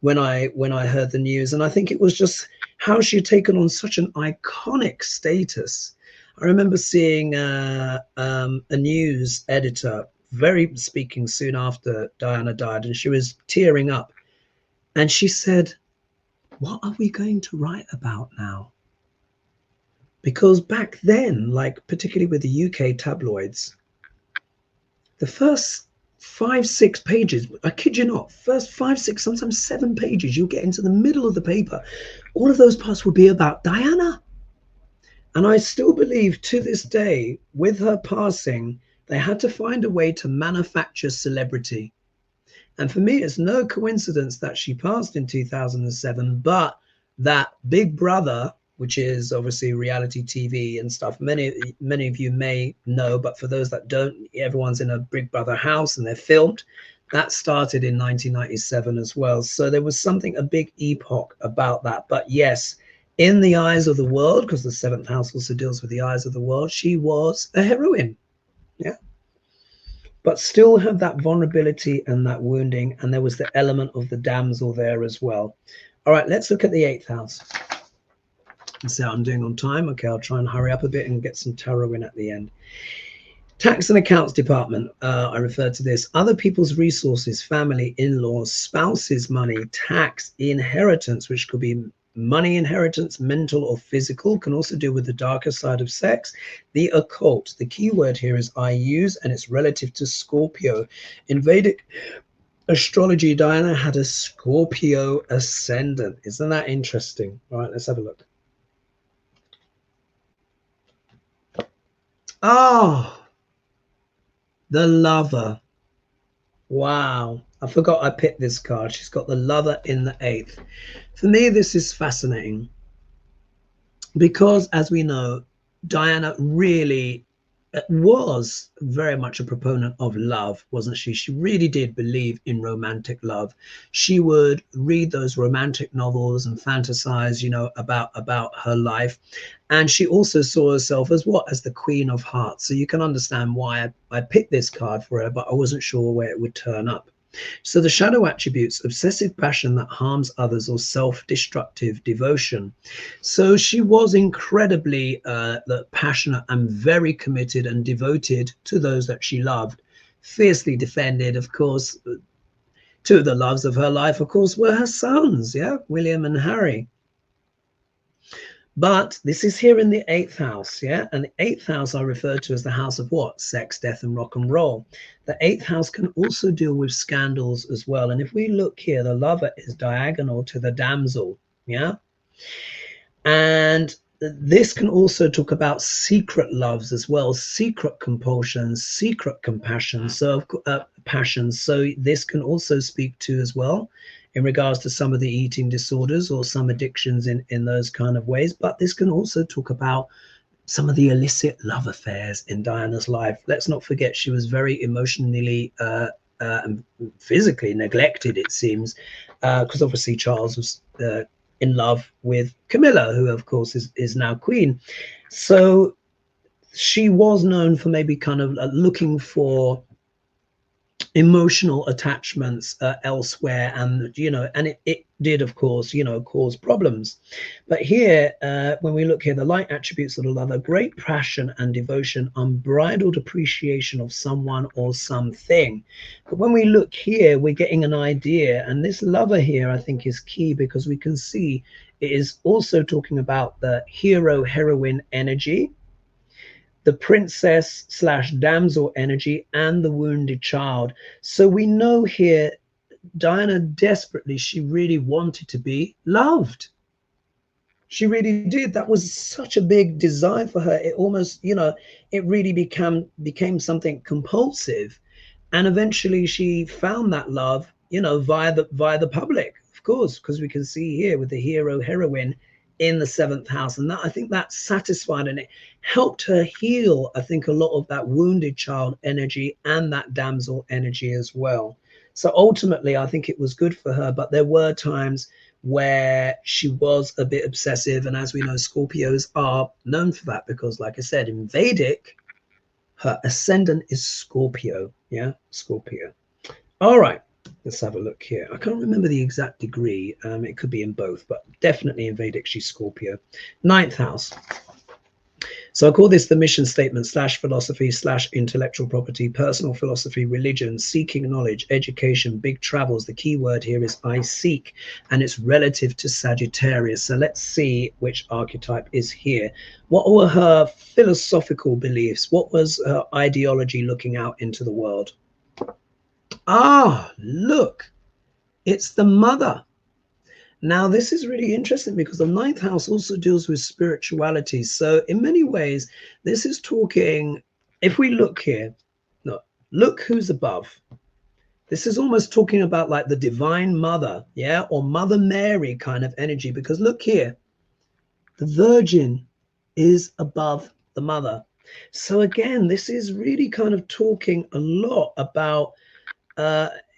when I heard the news, and I think it was just how she had taken on such an iconic status. I remember seeing a news editor speaking soon after Diana died, and she was tearing up, and she said, "What are we going to write about now?" Because back then, like particularly with the UK tabloids, the first 5-6 pages, I kid you not, first 5-6, sometimes 7 pages, you'll get into the middle of the paper, all of those parts would be about Diana. And I still believe to this day, with her passing, they had to find a way to manufacture celebrity. And for me, it's no coincidence that she passed in 2007, but that Big Brother, which is obviously reality TV and stuff, many of you may know, but for those that don't, everyone's in a Big Brother house and they're filmed. That started in 1997 as well. So there was a big epoch about that. But yes, in the eyes of the world, because the 7th house also deals with the eyes of the world, she was a heroine. Yeah. But still have that vulnerability and that wounding. And there was the element of the damsel there as well. All right, let's look at the 8th house. And see how I'm doing on time. Okay, I'll try and hurry up a bit and get some tarot in at the end. Tax and accounts department, I refer to this. Other people's resources, family, in-laws, spouses' money, tax, inheritance, which could be money inheritance, mental or physical, can also do with the darker side of sex. The occult, the key word here is I use, and it's relative to Scorpio. In Vedic astrology, Diana had a Scorpio ascendant. Isn't that interesting? All right, let's have a look. Oh, the lover. Wow. I forgot I picked this card. She's got the lover in the 8th. For me, this is fascinating because, as we know, Diana really was very much a proponent of love, wasn't she? She really did believe in romantic love. She would read those romantic novels and fantasize, about her life. And she also saw herself as as the Queen of Hearts. So you can understand why I picked this card for her, but I wasn't sure where it would turn up. So the shadow attributes: obsessive passion that harms others or self-destructive devotion. So she was incredibly passionate and very committed and devoted to those that she loved, fiercely defended, of course. Two of the loves of her life, of course, were her sons, William and Harry. But this is here in the 8th house, yeah? And the 8th house I refer to as the house of what? Sex, death, and rock and roll. The 8th house can also deal with scandals as well. And if we look here, the lover is diagonal to the damsel, yeah? And this can also talk about secret loves as well, secret compulsions, secret compassion. So passions. So this can also speak to as well in regards to some of the eating disorders or some addictions in those kind of ways. But this can also talk about some of the illicit love affairs in Diana's life. Let's not forget she was very emotionally and physically neglected, it seems, because obviously Charles was in love with Camilla, who of course is now queen. So she was known for maybe kind of looking for emotional attachments elsewhere, and and it did of course cause problems. But here when we look here, the light attributes of the lover: great passion and devotion, unbridled appreciation of someone or something. But when we look here, we're getting an idea, and this lover here I think is key, because we can see it is also talking about the hero heroine energy, the princess slash damsel energy, and the wounded child. So we know here Diana desperately, she really wanted to be loved. She really did. That was such a big desire for her. It almost, it really became something compulsive. And eventually she found that love, via the public, of course, because we can see here with the hero heroine in the 7th house. And that, I think, that satisfied, and it helped her heal, I think, a lot of that wounded child energy and that damsel energy as well. So ultimately I think it was good for her, but there were times where she was a bit obsessive, and as we know, Scorpios are known for that, because like I said, in Vedic, her ascendant is Scorpio. Yeah, Scorpio. All right, let's have a look here. I can't remember the exact degree. It could be in both, but definitely in Vedic she's Scorpio. 9th house. So I call this the mission statement slash philosophy slash intellectual property, personal philosophy, religion, seeking knowledge, education, big travels. The key word here is I seek, and it's relative to Sagittarius. So let's see which archetype is here. What were her philosophical beliefs? What was her ideology looking out into the world? Ah, look, it's the mother. Now, this is really interesting because the 9th house also deals with spirituality. So in many ways, this is talking, if we look here, look who's above. This is almost talking about like the divine mother, yeah, or Mother Mary kind of energy, because look here, the Virgin is above the mother. So again, this is really kind of talking a lot about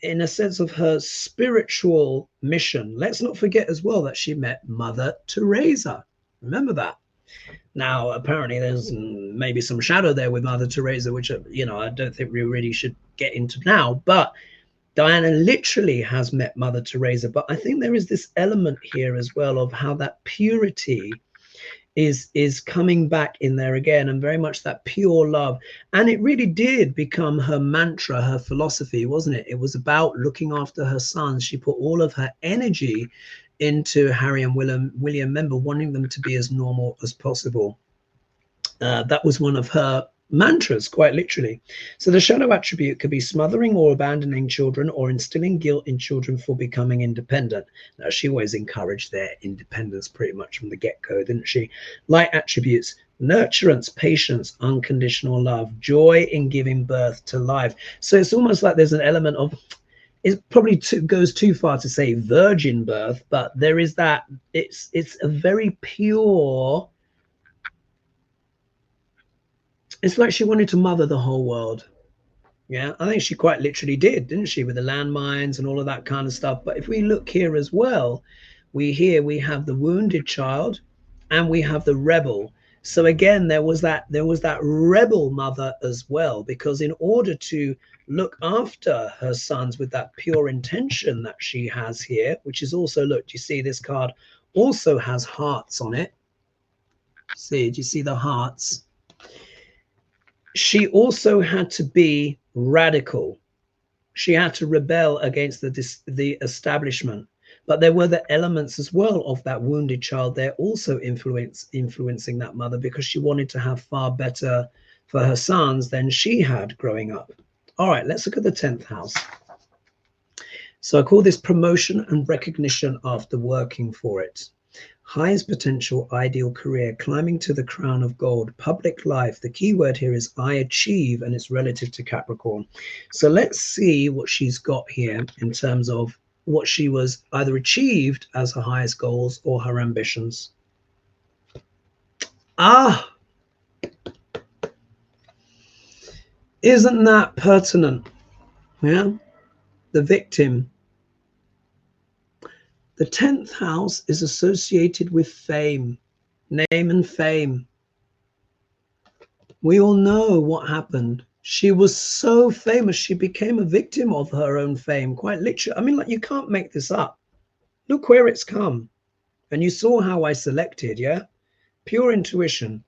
in a sense of her spiritual mission. Let's not forget as well that she met Mother Teresa. Remember that. Now, apparently, there's maybe some shadow there with Mother Teresa, which I don't think we really should get into now. But Diana literally has met Mother Teresa. But I think there is this element here as well of how that purity is coming back in there again, and very much that pure love. And it really did become her mantra, her philosophy, wasn't it? It was about looking after her sons. She put all of her energy into Harry and William, remember, wanting them to be as normal as possible. That was one of her mantras, quite literally. So the shadow attribute could be smothering or abandoning children, or instilling guilt in children for becoming independent. Now, she always encouraged their independence pretty much from the get-go, didn't she? Light attributes: nurturance, patience, unconditional love, joy in giving birth to life. So it's almost like there's an element of, it probably goes too far to say virgin birth, but there is that, it's a very pure, it's like she wanted to mother the whole world. Yeah, I think she quite literally did, didn't she, with the landmines and all of that kind of stuff. But if we look here as well, we have the wounded child and we have the rebel. So again, there was that rebel mother as well, because in order to look after her sons with that pure intention that she has here, which is also, look, do you see this card also has hearts on it? See, do you see the hearts? She also had to be radical. She had to rebel against the establishment. but there were the elements as well of that wounded child there also influencing that mother, because she wanted to have far better for her sons than she had growing up. All right, let's look at the 10th house. So I call this promotion and recognition after working for it. Highest potential, ideal career, climbing to the crown of gold, public life. The key word here is I achieve, and it's relative to Capricorn. So let's see what she's got here in terms of what she was either achieved as her highest goals or her ambitions. Ah, isn't that pertinent? Yeah, the victim. The 10th house is associated with fame, name and fame. We all know what happened. She was so famous, she became a victim of her own fame, quite literally. I mean, like, you can't make this up. Look where it's come. And you saw how I selected, yeah? Pure intuition.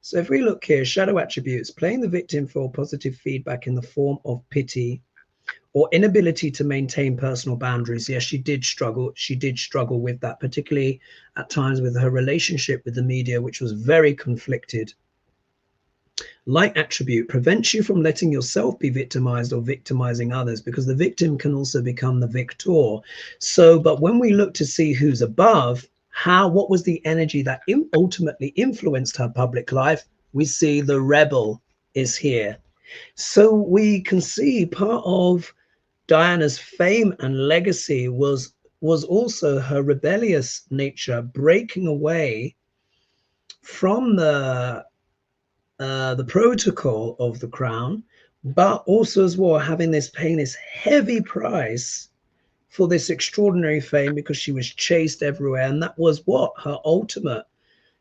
So if we look here, shadow attributes, playing the victim for positive feedback in the form of pity or inability to maintain personal boundaries. Yes, she did struggle. She did struggle with that, particularly at times with her relationship with the media, which was very conflicted. Light attribute prevents you from letting yourself be victimized or victimizing others, because the victim can also become the victor. So, but when we look to see who's above, what was the energy that ultimately influenced her public life? We see the rebel is here. So we can see part of Diana's fame and legacy was also her rebellious nature, breaking away from the protocol of the crown, but also as well having paying this heavy price for this extraordinary fame, because she was chased everywhere, and that was what her ultimate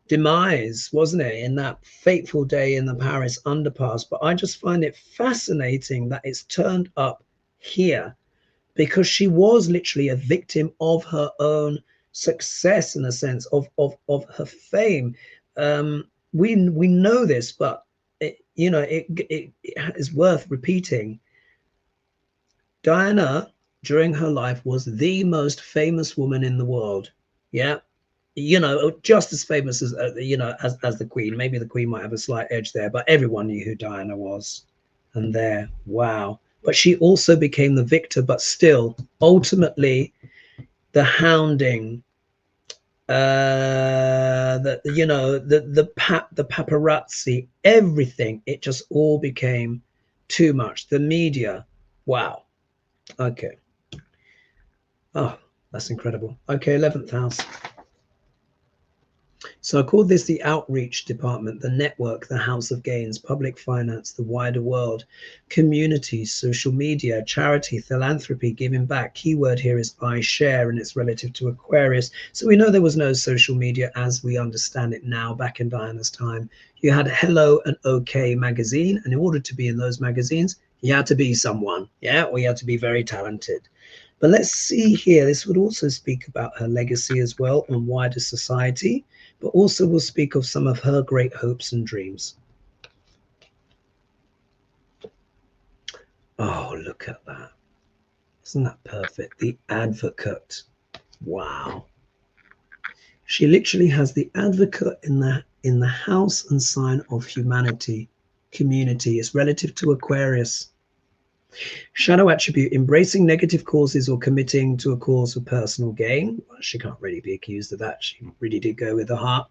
demise, wasn't it, in that fateful day in the Paris underpass. But I just find it fascinating that it's turned up here, because she was literally a victim of her own success, in a sense of her fame. We know this, but it is worth repeating. Diana, during her life, was the most famous woman in the world. Yeah, just as famous as as the Queen. Maybe the Queen might have a slight edge there, but everyone knew who Diana was. And there, wow. But she also became the victor, but still, ultimately, the hounding, the paparazzi, everything, it just all became too much. The media, wow. Okay. Oh, that's incredible. Okay, 11th house. So I call this the outreach department, the network, the house of gains, public finance, the wider world, communities, social media, charity, philanthropy, giving back. Keyword here is I share, and it's relative to Aquarius. So we know there was no social media as we understand it now. Back in Diana's time, you had Hello and OK magazine, and in order to be in those magazines, you had to be someone, yeah, or you had to be very talented. But let's see here, this would also speak about her legacy as well on wider society, but also will speak of some of her great hopes and dreams. Oh, look at that. Isn't that perfect? The advocate. Wow. She literally has the advocate in the house and sign of humanity, community. It's relative to Aquarius. Shadow attribute, embracing negative causes or committing to a cause for personal gain. Well, she can't really be accused of that. She really did go with the heart.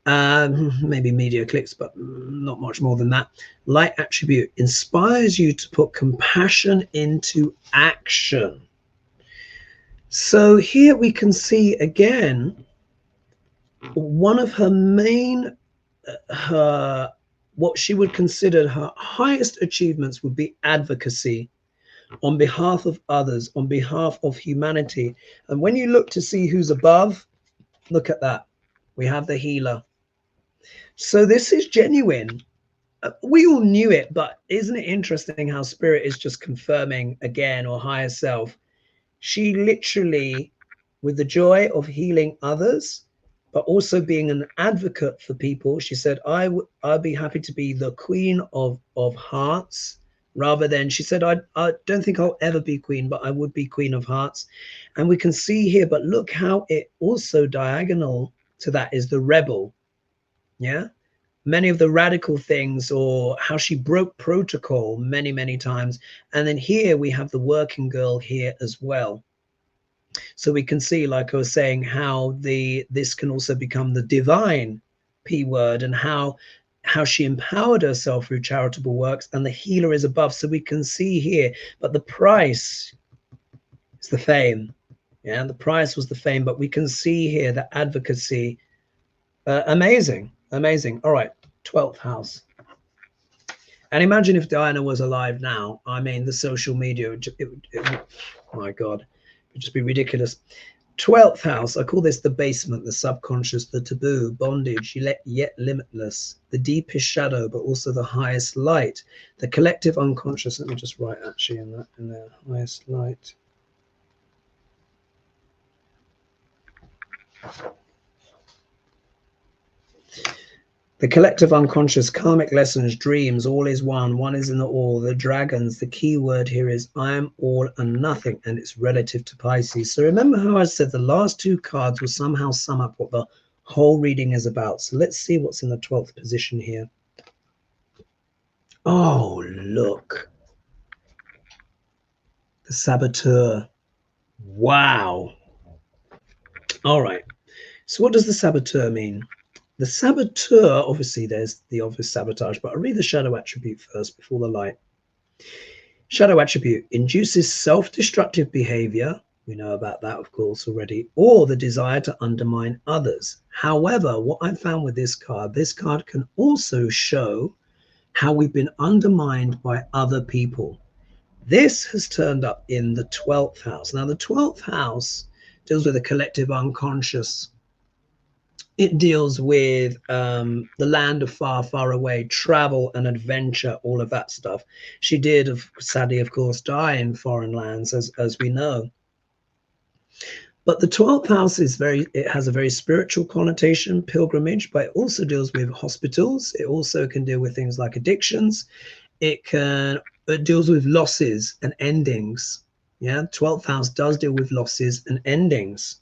Maybe media clicks, but not much more than that. Light attribute, inspires you to put compassion into action. So here we can see again, one of her main, what she would consider her highest achievements would be advocacy on behalf of others, on behalf of humanity. And when you look to see who's above, look at that. We have the healer. So this is genuine. We all knew it, but isn't it interesting how spirit is just confirming again, or higher self? She literally, with the joy of healing others, but also being an advocate for people, she said, I'd be happy to be the queen of hearts, rather than, she said, I don't think I'll ever be queen, but I would be queen of hearts. And we can see here, but look how it also diagonal to that is the rebel. Yeah, many of the radical things, or how she broke protocol many times. And then here we have the working girl here as well. So we can see, like I was saying, how this can also become the divine P word, and how she empowered herself through charitable works, and the healer is above. So we can see here, but the price is the fame. Yeah, the price was the fame, but we can see here the advocacy. Amazing, amazing. All right, 12th house. And imagine if Diana was alive now. I mean, the social media, my God, it would just be ridiculous. 12th house, I call this the basement, the subconscious, the taboo, bondage, yet limitless, the deepest shadow, but also the highest light, the collective unconscious. Let me just write actually in the highest light. The collective unconscious, karmic lessons, dreams, all is one, one is in the all, the dragons. The key word here is I am all and nothing, and it's relative to Pisces. So remember how I said the last two cards will somehow sum up what the whole reading is about. So let's see what's in the 12th position here. Oh, look. The saboteur. Wow. All right. So what does the saboteur mean? The saboteur, obviously there's the obvious sabotage, but I'll read the shadow attribute first before the light. Shadow attribute induces self-destructive behavior. We know about that, of course, already, or the desire to undermine others. However, what I found with this card can also show how we've been undermined by other people. This has turned up in the 12th house. Now, the 12th house deals with the collective unconscious. It deals with the land of far away, travel and adventure, all of that stuff. She did, sadly, of course, die in foreign lands, as we know. But the 12th house it has a very spiritual connotation, pilgrimage, but it also deals with hospitals. It also can deal with things like addictions. It deals with losses and endings. Yeah, 12th house does deal with losses and endings.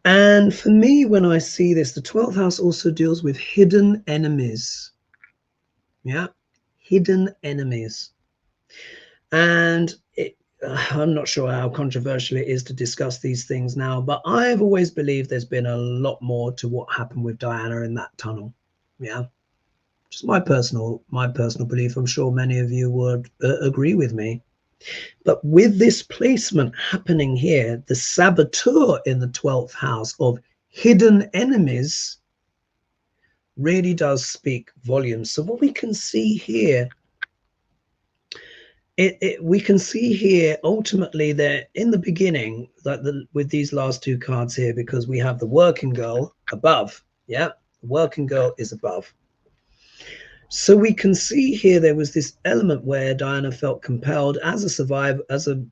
And for me, when I see this, the 12th house also deals with hidden enemies. Yeah, hidden enemies. And I'm not sure how controversial it is to discuss these things now, but I've always believed there's been a lot more to what happened with Diana in that tunnel. Yeah, just my personal belief. I'm sure many of you would agree with me. But with this placement happening here, the saboteur in the 12th house of hidden enemies really does speak volumes. So what we can see here, we can see here ultimately that in the beginning, like with these last two cards here, because we have the working girl above. Yeah, the working girl is above. So we can see here there was this element where Diana felt compelled as a survivor, as a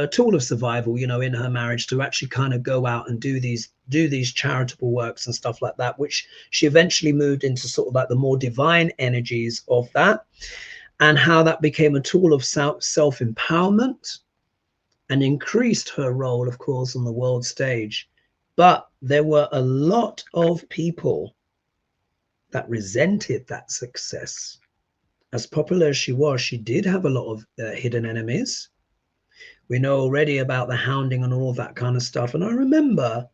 tool of survival, in her marriage, to actually kind of go out and do these charitable works and stuff like that, which she eventually moved into sort of like the more divine energies of that, and how that became a tool of self-empowerment and increased her role, of course, on the world stage. But there were a lot of people that resented that success. As popular as she did have a lot of hidden enemies. We know already about the hounding and all that kind of stuff. And I remember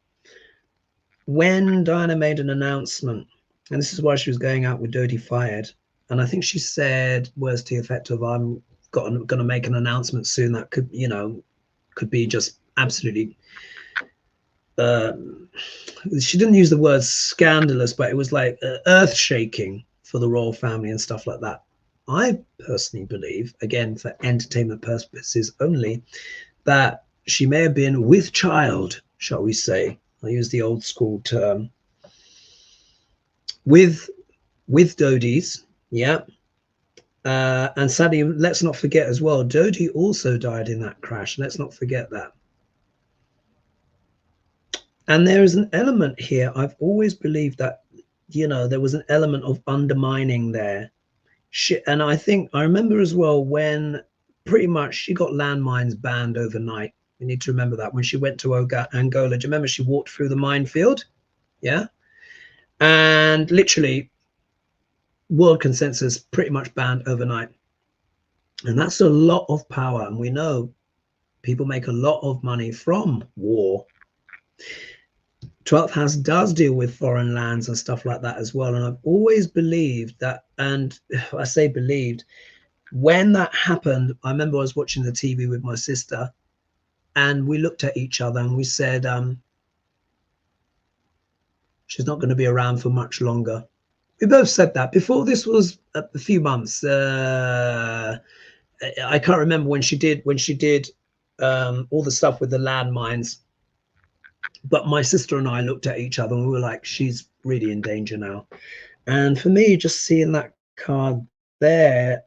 when Diana made an announcement, and this is why she was going out with Dodie fired. And I think she said words to the effect of, I'm going to make an announcement soon that could be just absolutely she didn't use the word scandalous, but it was like earth shaking for the royal family and stuff like that. I personally believe, again for entertainment purposes only, that she may have been with child, shall we say, I use the old school term, with Dodie's. Yeah. And sadly, let's not forget as well, Dodie also died in that crash. Let's not forget that. And there is an element here. I've always believed that, there was an element of undermining there. And I think I remember as well when pretty much she got landmines banned overnight. We need to remember that when she went to Angola. Do you remember she walked through the minefield? Yeah. And literally, world consensus pretty much banned overnight. And that's a lot of power. And we know people make a lot of money from war. 12th house does deal with foreign lands and stuff like that as well. And I've always believed that, and I say believed, when that happened, I remember I was watching the TV with my sister and we looked at each other and we said, she's not going to be around for much longer. We both said that. Before this was a few months. I can't remember when she did all the stuff with the landmines. But my sister and I looked at each other and we were like, she's really in danger now. And for me, just seeing that card there,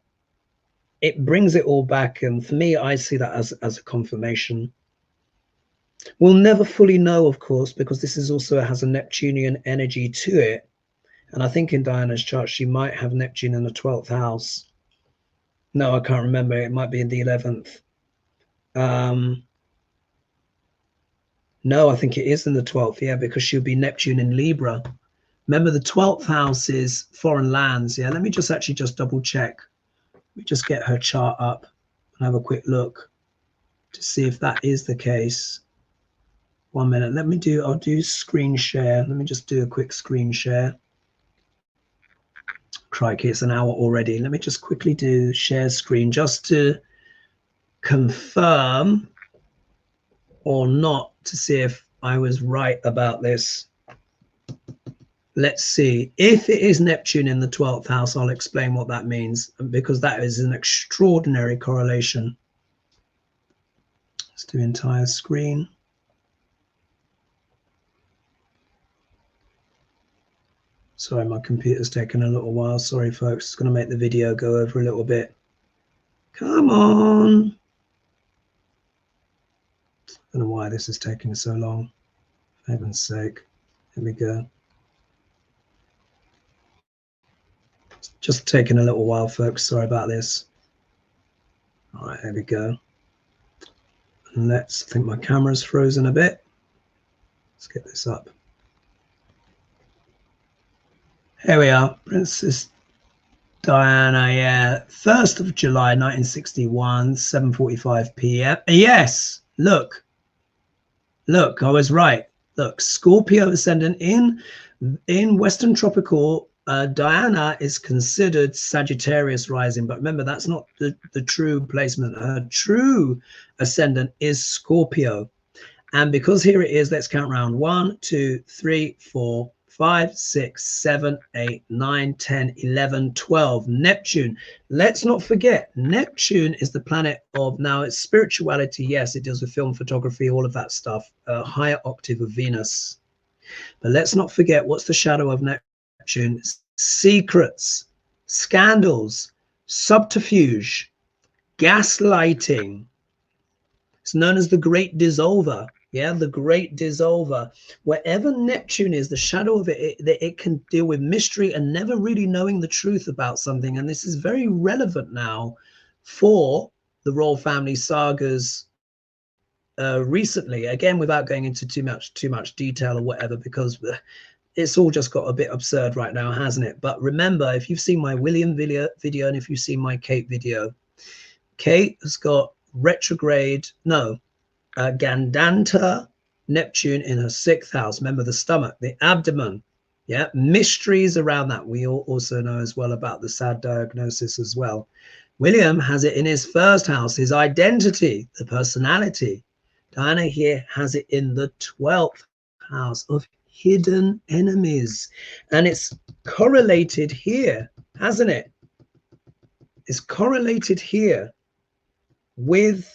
it brings it all back. And for me, I see that as a confirmation. We'll never fully know, of course, because this is also has a Neptunian energy to it. And I think in Diana's chart, she might have Neptune in the 12th house. No, I can't remember. It might be in the 11th. No, I think it is in the 12th. Yeah, because she'll be Neptune in Libra. Remember, the 12th house is foreign lands. Yeah, let me just double check. Let me just get her chart up and have a quick look to see if that is the case. 1 minute. I'll do screen share. Let me just do a quick screen share. Crikey, it's an hour already. Let me just quickly do share screen just to confirm or not, to see if I was right about this. Let's see. If it is Neptune in the 12th house, I'll explain what that means, because that is an extraordinary correlation. Let's do entire screen. Sorry, my computer's taking a little while. Sorry, folks. It's going to make the video go over a little bit. Come on. I don't know why this is taking so long. For heaven's sake. Here we go. It's just taking a little while, folks. Sorry about this. All right, here we go. And I think my camera's frozen a bit. Let's get this up. Here we are, Princess Diana, yeah. 1st of July, 1961, 7:45 p.m. Yes, look, I was right. Look, Scorpio ascendant in Western Tropical. Diana is considered Sagittarius rising, but remember, that's not the true placement. Her true ascendant is Scorpio. And because here it is, let's count round 1, 2, 3, 4, 5, 6, 7, 8, 9, 10, 11, 12. Neptune. Let's not forget, Neptune is the planet of, now it's spirituality. Yes, it deals with film, photography, all of that stuff. A higher octave of Venus. But let's not forget, what's the shadow of Neptune? Secrets, scandals, subterfuge, gaslighting. It's known as the Great Dissolver. Yeah, the Great Dissolver. Wherever Neptune is, the shadow of it can deal with mystery and never really knowing the truth about something. And this is very relevant now for the royal family sagas recently. Again, without going into too much detail or whatever, because it's all just got a bit absurd right now, hasn't it? But remember, if you've seen my William video and if you've seen my Kate video, Kate has got Gandanta Neptune in her 6th house. Remember, the stomach, the abdomen. Yeah, mysteries around that. We all also know as well about the sad diagnosis as well. William has it in his 1st house, his identity, the personality. Diana here has it in the 12th house of hidden enemies. And it's correlated here, hasn't it? It's correlated here with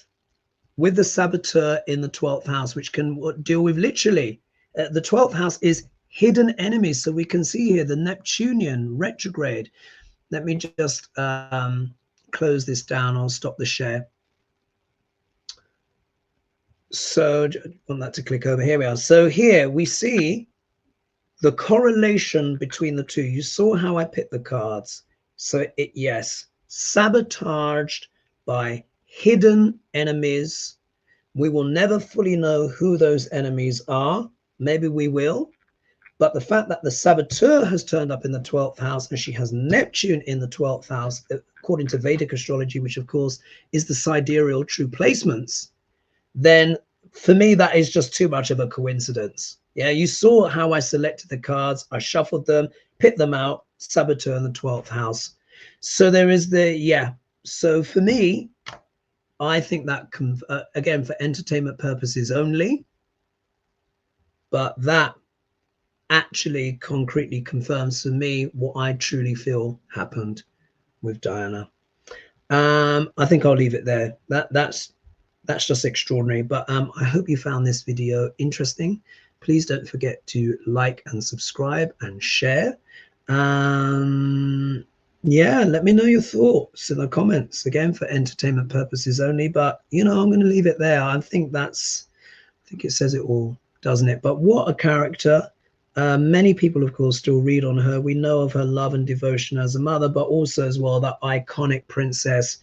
the saboteur in the 12th house, which can deal with literally the 12th house is hidden enemies. So we can see here the Neptunian retrograde. Let me just close this down. I'll stop the share. So I want that to click over. Here we are. So here we see the correlation between the two. You saw how I picked the cards. So yes, sabotaged by hidden enemies. We will never fully know who those enemies are. Maybe we will. But the fact that the saboteur has turned up in the 12th house and she has Neptune in the 12th house, according to Vedic astrology, which of course is the sidereal true placements, then for me, that is just too much of a coincidence. Yeah, you saw how I selected the cards. I shuffled them, picked them out, saboteur in the 12th house. So there is the, yeah. So for me, I think that, again, for entertainment purposes only, but that actually concretely confirms for me what I truly feel happened with Diana. I think I'll leave it there. That's just extraordinary. But I hope you found this video interesting. Please don't forget to like and subscribe and share. Yeah, let me know your thoughts in the comments, again for entertainment purposes only. But you know, I'm going to leave it there. I think it says it all, doesn't it? But what a character. Many people, of course, still read on her. We know of her love and devotion as a mother, but also as well that iconic princess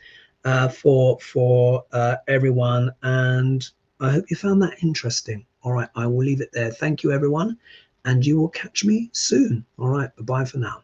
for everyone. And I hope you found that interesting. All right, I will leave it there. Thank you, everyone, and you will catch me soon. All right, bye-bye for now.